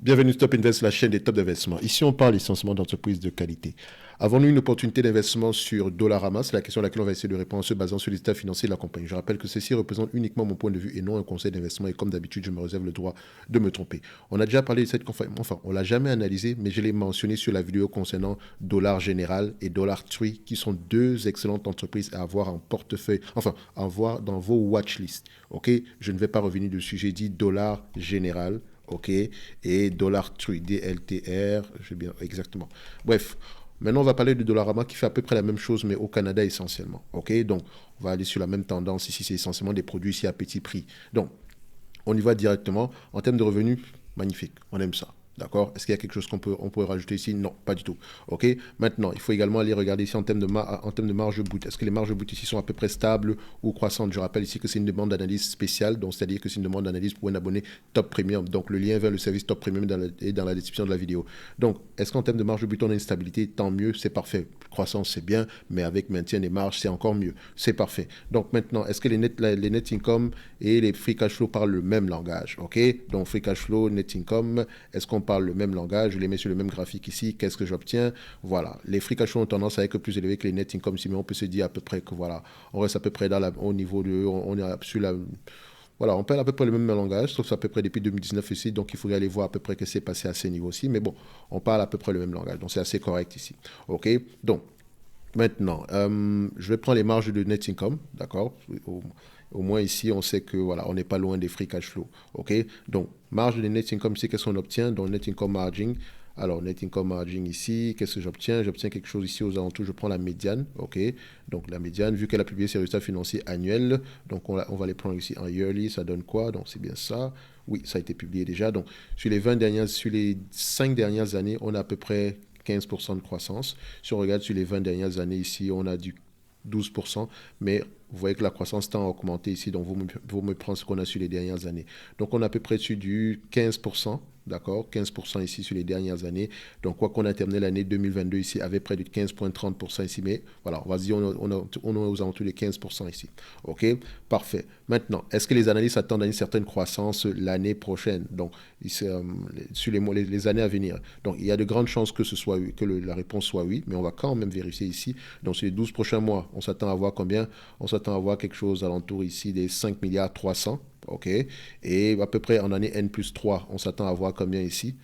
Bienvenue Top Invest, la chaîne des top d'investissement. Ici, on parle essentiellement d'entreprises de qualité. Avons-nous une opportunité d'investissement sur Dollarama? C'est la question à laquelle on va essayer de répondre en se basant sur les états financiers de la compagnie. Je rappelle que ceci représente uniquement mon point de vue et non un conseil d'investissement. Et comme d'habitude, je me réserve le droit de me tromper. On a déjà parlé de cette compagnie. Enfin, on l'a jamais analysé, mais je l'ai mentionné sur la vidéo concernant Dollar General et Dollar Tree, qui sont deux excellentes entreprises à avoir en portefeuille, enfin, à avoir dans vos watchlists. Ok? Je ne vais pas revenir dessus. J'ai dit Dollar General. OK, et Dollar Tree, DLTR, j'ai bien, exactement. Bref, maintenant on va parler de Dollarama qui fait à peu près la même chose, mais au Canada essentiellement. OK, donc on va aller sur la même tendance ici, c'est essentiellement des produits ici à petit prix. Donc, on y va directement. En termes de revenus, magnifique, on aime ça. D'accord? Est-ce qu'il y a quelque chose on pourrait rajouter ici? Non, pas du tout. OK? Maintenant, il faut également aller regarder ici en termes de marge brute. Est-ce que les marges brutes ici sont à peu près stables ou croissantes? Je rappelle ici que c'est une demande d'analyse spéciale, donc c'est-à-dire que c'est une demande d'analyse pour un abonné Top Premium. Donc, le lien vers le service Top Premium est dans la description de la vidéo. Donc, est-ce qu'en termes de marge brute, on a une stabilité? Tant mieux, c'est parfait. Croissance, c'est bien, mais avec maintien des marges, c'est encore mieux. C'est parfait. Donc, maintenant, est-ce que les net income et les free cash flow parlent le même langage? OK? Donc, free cash flow, net income, est-ce qu'on parle le même langage? Je les mets sur le même graphique ici. Qu'est-ce que j'obtiens? Voilà. Les free cash flow ont tendance à être plus élevés que les net income ici, mais on peut se dire à peu près que voilà, on reste à peu près au niveau de, on est sur la, voilà, on parle à peu près le même langage, sauf à peu près depuis 2019 ici, donc il faudrait aller voir à peu près ce qui s'est passé à ces niveaux-ci, mais bon, on parle à peu près le même langage, donc c'est assez correct ici. OK? Donc, maintenant, je vais prendre les marges de net income, d'accord? Au moins ici, on sait que voilà, on n'est pas loin des free cash flow. OK? Donc, marge de net income, c'est qu'est-ce qu'on obtient? Donc, net income margin. Alors, net income margin ici, qu'est-ce que j'obtiens? J'obtiens quelque chose ici aux alentours, je prends la médiane. OK? Donc, la médiane, vu qu'elle a publié ses résultats financiers annuels, donc on va les prendre ici en yearly, ça donne quoi? Donc, c'est bien ça. Oui, ça a été publié déjà. Donc, sur les 5 dernières années, on a à peu près 15% de croissance. Si on regarde sur les 20 dernières années ici, on a du 12%, mais vous voyez que la croissance tend à augmenter ici, donc vous me prenez ce qu'on a sur les dernières années. Donc on a à peu près sur du 15%, d'accord, 15% ici sur les dernières années. Donc quoi qu'on a terminé l'année 2022 ici avec près de 15,30% ici, mais voilà, on va se dire on est aux alentours de 15% ici. OK, parfait. Maintenant, est-ce que les analystes attendent à une certaine croissance l'année prochaine? Donc, sur les années à venir. Donc, il y a de grandes chances que la réponse soit oui, mais on va quand même vérifier ici. Donc, sur les 12 prochains mois, on s'attend à voir combien? On s'attend à voir quelque chose alentour ici des 5 milliards 300. OK. Et à peu près en année N plus 3, on s'attend à voir combien ici?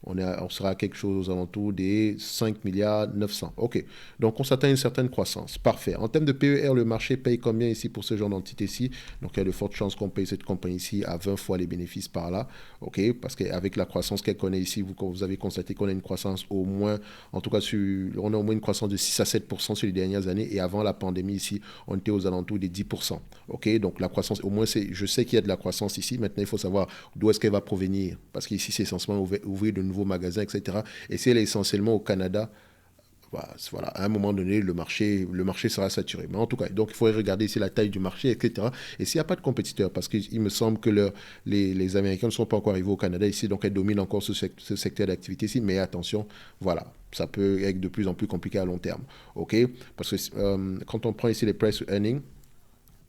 On sera à quelque chose aux alentours des 5 milliards 900. OK. Donc, on s'attend à une certaine croissance. Parfait. En termes de PER, le marché paye combien ici pour ce genre d'entité-ci? Donc, il y a de fortes chances qu'on paye cette compagnie ici à 20 fois les bénéfices par là. OK. Parce qu'avec la croissance qu'elle connaît ici, vous avez constaté qu'on a une croissance au moins, en tout cas, on a au moins une croissance de 6 à 7% sur les dernières années. Et avant la pandémie ici, on était aux alentours des 10%. OK. Donc, la croissance, au moins, je sais qu'il y a de la croissance ici. Maintenant, il faut savoir d'où est-ce qu'elle va provenir. Parce qu'ici, c'est essentiellement ouvrir de nouveaux magasins, etc. Et si elle est essentiellement au Canada, voilà, à un moment donné, le marché sera saturé. Mais en tout cas, donc il faudrait regarder ici la taille du marché, etc. Et s'il n'y a pas de compétiteurs, parce qu'il me semble que les Américains ne sont pas encore arrivés au Canada ici, donc elles dominent encore ce secteur d'activité ici. Mais attention, voilà, ça peut être de plus en plus compliqué à long terme. OK? Parce que quand on prend ici les price to earning,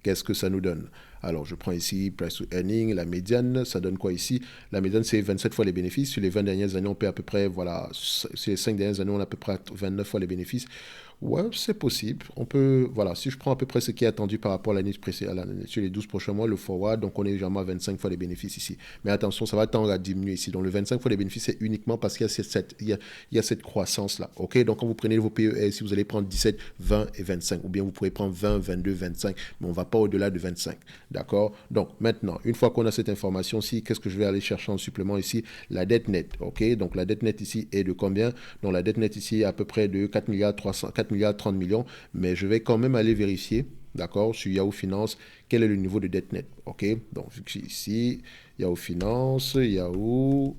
qu'est-ce que ça nous donne? Alors, je prends ici price to earning, la médiane, ça donne quoi ici? La médiane, c'est 27 fois les bénéfices. Sur les 20 dernières années, on paie à peu près, voilà, sur les 5 dernières années, on a à peu près 29 fois les bénéfices. Ouais, c'est possible. On peut, voilà, si je prends à peu près ce qui est attendu par rapport à l'année précédente, sur les 12 prochains mois, le forward, donc on est légèrement à 25 fois les bénéfices ici. Mais attention, ça va tendre à diminuer ici. Donc le 25 fois les bénéfices, c'est uniquement parce qu'il y a cette croissance-là. OK? Donc quand vous prenez vos PER, si vous allez prendre 17, 20 et 25, ou bien vous pourrez prendre 20, 22, 25, mais on ne va pas au-delà de 25. D'accord? Donc maintenant, une fois qu'on a cette information-ci, qu'est-ce que je vais aller chercher en supplément ici? La dette nette. OK? Donc la dette nette ici est de combien? Donc la dette nette ici est à peu près de 4 milliards 300, 4 milliards 30 millions, mais je vais quand même aller vérifier, d'accord, sur Yahoo Finance, quel est le niveau de dette nette. OK? Donc vu que c'est ici, Yahoo Finance, Yahoo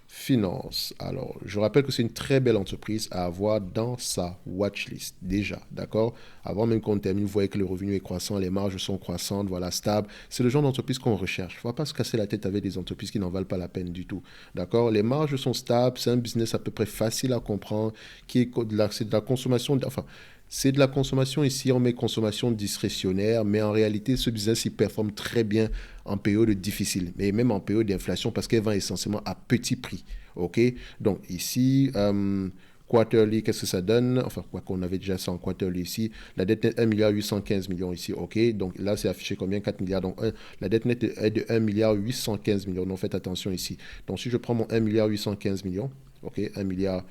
Finance. Alors, je rappelle que c'est une très belle entreprise à avoir dans sa watchlist, déjà, d'accord? Avant même qu'on termine, vous voyez que le revenu est croissant, les marges sont croissantes, voilà, stable. C'est le genre d'entreprise qu'on recherche. Il ne faut pas se casser la tête avec des entreprises qui n'en valent pas la peine du tout, d'accord? Les marges sont stables, c'est un business à peu près facile à comprendre, c'est de la consommation, enfin, C'est de la consommation ici, on met consommation discrétionnaire, mais en réalité, ce business, il performe très bien en période difficile, mais même en période d'inflation, parce qu'elle vend essentiellement à petit prix. OK? Donc ici, quarterly, qu'est-ce que ça donne? Enfin, quoi qu'on avait déjà ça en quarterly ici. La dette nette, 1,815 milliard ici. OK? Donc là, c'est affiché combien? 4 milliards. Donc la dette nette est de 1,815 milliard. Donc faites attention ici. Donc si je prends mon 1,815 milliard, OK? 1,815 milliard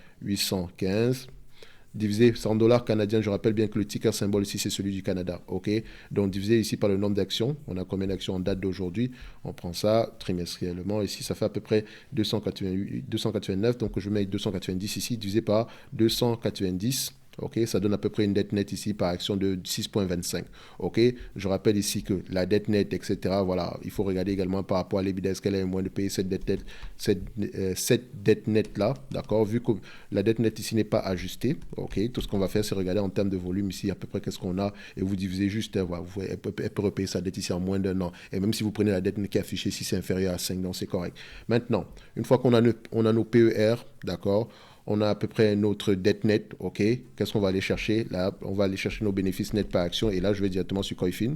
divisé en dollars canadiens, je rappelle bien que le ticker symbole ici, c'est celui du Canada. OK? Donc, divisé ici par le nombre d'actions. On a combien d'actions en date d'aujourd'hui? On prend ça trimestriellement. Ici, ça fait à peu près 289. Donc, je mets 290 ici, divisé par 290. OK, ça donne à peu près une dette nette ici par action de 6,25. OK, je rappelle ici que la dette nette, etc., voilà, il faut regarder également par rapport à l'EBITDA, est-ce qu'elle a moins de payer cette dette nette, cette dette nette-là, d'accord, vu que la dette nette ici n'est pas ajustée. OK, tout ce qu'on va faire, c'est regarder en termes de volume ici, à peu près qu'est-ce qu'on a, et vous divisez juste, voilà, elle peut repayer sa dette ici en moins d'un an. Et même si vous prenez la dette nette qui est affichée ici, c'est inférieur à 5, donc c'est correct. Maintenant, une fois qu'on a nos PER, d'accord, on a à peu près notre dette nette, OK. Qu'est-ce qu'on va aller chercher? Là, on va aller chercher nos bénéfices nets par action. Et là, je vais directement sur Coifin,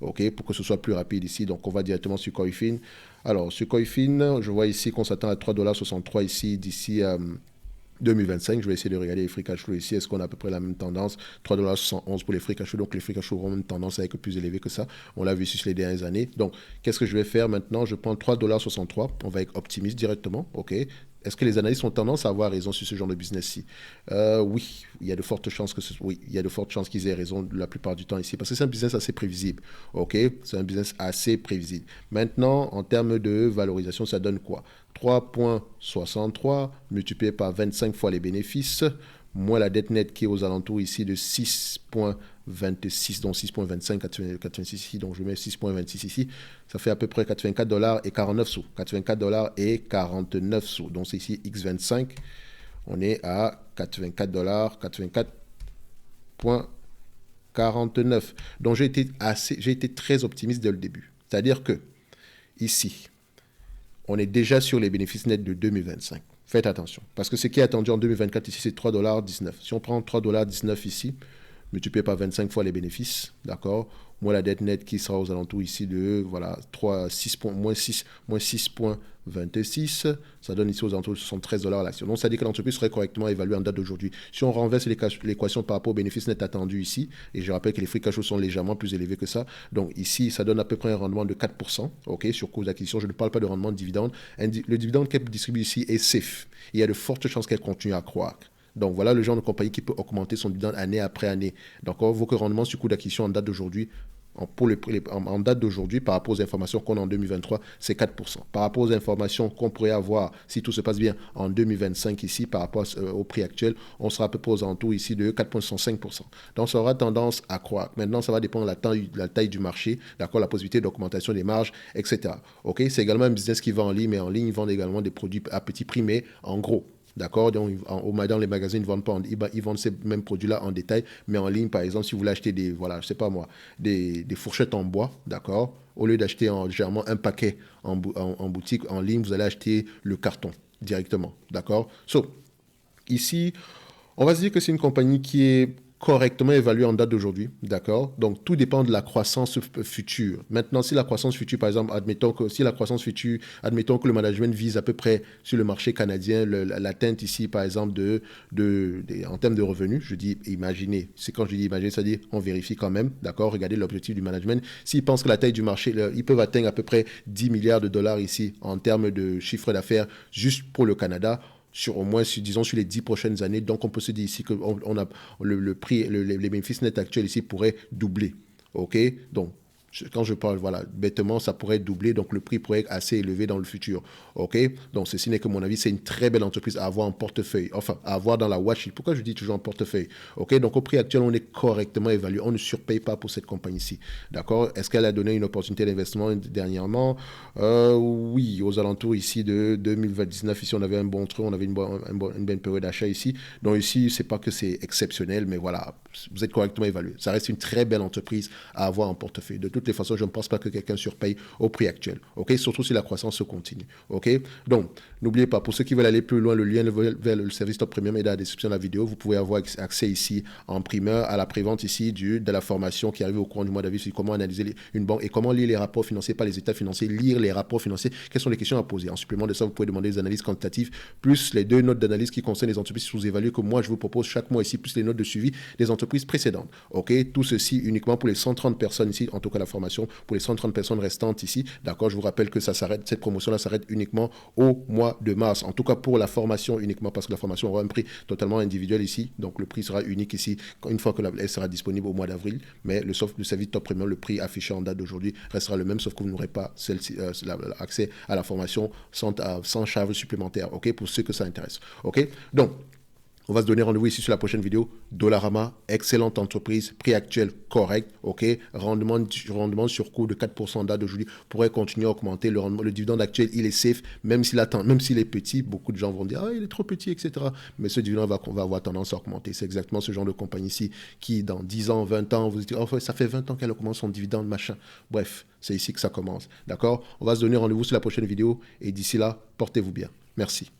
OK, pour que ce soit plus rapide ici. Donc, on va directement sur Coifin. Alors, sur Coifin, je vois ici qu'on s'attend à 3,63$ ici d'ici 2025. Je vais essayer de regarder les free cash flow ici. Est-ce qu'on a à peu près la même tendance? 3,71$ pour les free cash flow. Donc, les free cash flow auront une tendance à être plus élevée que ça. On l'a vu sur les dernières années. Donc, qu'est-ce que je vais faire maintenant? Je prends 3,63$. On va être optimiste directement, OK. Est-ce que les analystes ont tendance à avoir raison sur ce genre de business-ci? Oui, il y a de fortes chances oui, il y a de fortes chances qu'ils aient raison la plupart du temps ici, parce que c'est un business assez prévisible. OK, c'est un business assez prévisible. Maintenant, en termes de valorisation, ça donne quoi? 3,63 multiplié par 25 fois les bénéfices, moins la dette nette qui est aux alentours ici de 6,26, donc 6,25, 86 ici, donc je mets 6,26 ici, ça fait à peu près 84$ et 49 sous. 84$ et 49 sous. Donc c'est ici X25, on est à 84$, 84,49. Donc j'ai été très optimiste dès le début. C'est-à-dire que ici, on est déjà sur les bénéfices nets de 2025. Faites attention, parce que ce qui est attendu en 2024 ici, c'est 3,19$. Si on prend 3,19$ ici, multiplié par 25 fois les bénéfices, d'accord, moins la dette nette qui sera aux alentours ici de, voilà, 6 moins 6,26, ça donne ici aux alentours de 73$ l'action. Donc, ça dit que l'entreprise serait correctement évaluée en date d'aujourd'hui. Si on renverse l'équation par rapport aux bénéfices nets attendus ici, et je rappelle que les free cash flow sont légèrement plus élevés que ça, donc ici, ça donne à peu près un rendement de 4%, ok, sur coût d'acquisition. Je ne parle pas de rendement de dividende. Le dividende qu'elle distribue ici est safe. Il y a de fortes chances qu'elle continue à croître. Donc voilà le genre de compagnie qui peut augmenter son dividende année après année. Donc vos rendements sur coût d'acquisition en date d'aujourd'hui, en date d'aujourd'hui, par rapport aux informations qu'on a en 2023, c'est 4%. Par rapport aux informations qu'on pourrait avoir, si tout se passe bien, en 2025 ici, par rapport au prix actuel, on sera à peu près aux alentours ici de 4,5%. Donc ça aura tendance à croître. Maintenant, ça va dépendre de la taille du marché, d'accord, la possibilité d'augmentation des marges, etc. Ok, c'est également un business qui va en ligne, mais en ligne, ils vendent également des produits à petit prix, mais en gros. D'accord, donc dans les magasins, ils vendent pas ils vendent ces mêmes produits-là en détail, mais en ligne, par exemple, si vous voulez acheter je sais pas moi, des fourchettes en bois, d'accord, au lieu d'acheter généralement un paquet en boutique, en ligne, vous allez acheter le carton directement, d'accord. Ici, on va se dire que c'est une compagnie qui est correctement évaluée en date d'aujourd'hui, d'accord? Donc, tout dépend de la croissance future. Maintenant, si la croissance future, par exemple, admettons que le management vise à peu près sur le marché canadien l'atteinte ici, par exemple, en termes de revenus, je dis imaginez. C'est quand je dis imaginer, c'est-à-dire on vérifie quand même, d'accord? Regardez l'objectif du management. S'ils pensent que la taille du marché, ils peuvent atteindre à peu près 10 milliards de dollars ici en termes de chiffre d'affaires juste pour le Canada, sur au moins, disons, sur les 10 prochaines années. Donc, on peut se dire ici que le prix, les bénéfices nets actuels ici pourraient doubler. OK? Donc, quand je parle, voilà, bêtement, ça pourrait doubler, donc le prix pourrait être assez élevé dans le futur. OK? Donc, ceci n'est que mon avis, c'est une très belle entreprise à avoir en portefeuille, enfin, à avoir dans la watchlist. Pourquoi je dis toujours en portefeuille? OK? Donc, au prix actuel, on est correctement évalué. On ne surpaye pas pour cette compagnie-ci. D'accord? Est-ce qu'elle a donné une opportunité d'investissement dernièrement? Oui, aux alentours ici de 2019, ici, on avait un bon truc, on avait une bonne période d'achat ici. Donc, ici, c'est pas que c'est exceptionnel, mais voilà, vous êtes correctement évalué. Ça reste une très belle entreprise à avoir en portefeuille. De toutes les façons, je ne pense pas que quelqu'un surpaye au prix actuel. OK? Surtout si la croissance se continue. OK? Donc, N'oubliez pas, pour ceux qui veulent aller plus loin, le lien vers le service Top Premium est dans la description de la vidéo. Vous pouvez avoir accès ici en primeur à la prévente ici de la formation qui arrive au courant du mois d'avril sur comment analyser une banque et comment lire les rapports financiers par les états financiers, lire les rapports financiers, quelles sont les questions à poser. En supplément de ça, vous pouvez demander des analyses quantitatives, plus les 2 notes d'analyse qui concernent les entreprises sous-évaluées que moi je vous propose chaque mois ici, plus les notes de suivi des entreprises précédentes. Ok, tout ceci uniquement pour les 130 personnes ici, en tout cas la formation pour les 130 personnes restantes ici. D'accord, je vous rappelle que ça s'arrête, cette promotion-là s'arrête uniquement au mois de mars. En tout cas pour la formation uniquement, parce que la formation aura un prix totalement individuel ici. Donc le prix sera unique ici une fois que elle sera disponible au mois d'avril. Mais le service Top Premium, le prix affiché en date d'aujourd'hui restera le même, sauf que vous n'aurez pas accès à la formation sans charge supplémentaire. Ok, pour ceux que ça intéresse. Ok, donc on va se donner rendez-vous ici sur la prochaine vidéo. Dollarama, excellente entreprise, prix actuel correct, ok, rendement sur cours de 4% date d'aujourd'hui pourrait continuer à augmenter. Le dividende actuel, il est safe, même s'il est petit. Beaucoup de gens vont dire, ah, il est trop petit, etc. Mais ce dividende va avoir tendance à augmenter. C'est exactement ce genre de compagnie ici qui, dans 10 ans, 20 ans, vous dites, oh, ça fait 20 ans qu'elle augmente son dividende, machin. Bref, c'est ici que ça commence. D'accord? On va se donner rendez-vous sur la prochaine vidéo et d'ici là, portez-vous bien. Merci.